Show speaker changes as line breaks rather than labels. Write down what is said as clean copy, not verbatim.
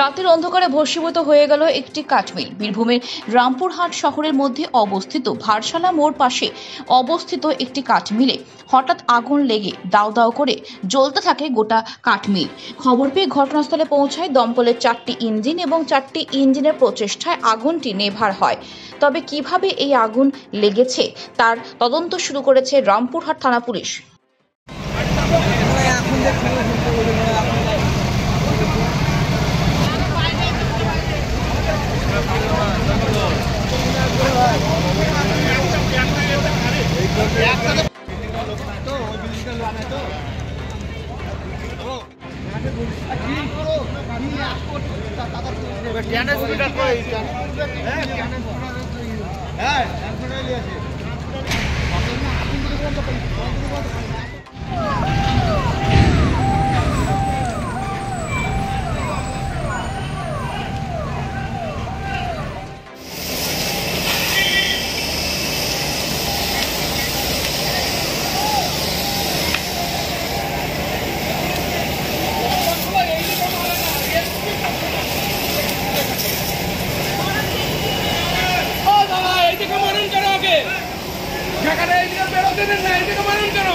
রাতের অন্ধকারে ভস্মীভূত হয়ে গেল একটি কাঠমিল। বীরভূমের রামপুরহাট শহরের মধ্যে অবস্থিত ভারসালা মোড় পাশে অবস্থিত একটি কাঠমিলে হঠাৎ আগুন লেগে দাউ দাউ করে জ্বলতে থাকে গোটা কাঠমিল। খবর পেয়ে ঘটনাস্থলে পৌঁছায় দমকলের 4টি ইঞ্জিন এবং 4টি ইঞ্জিনের প্রচেষ্টায় আগুনটি নেভার হয়। তবে কিভাবে এই আগুন লেগেছে তার তদন্ত শুরু করেছে রামপুরহাট থানা পুলিশ।
যেখানে এই দিকে বেরোতে দেন না, এই দিকে মারুন কেন?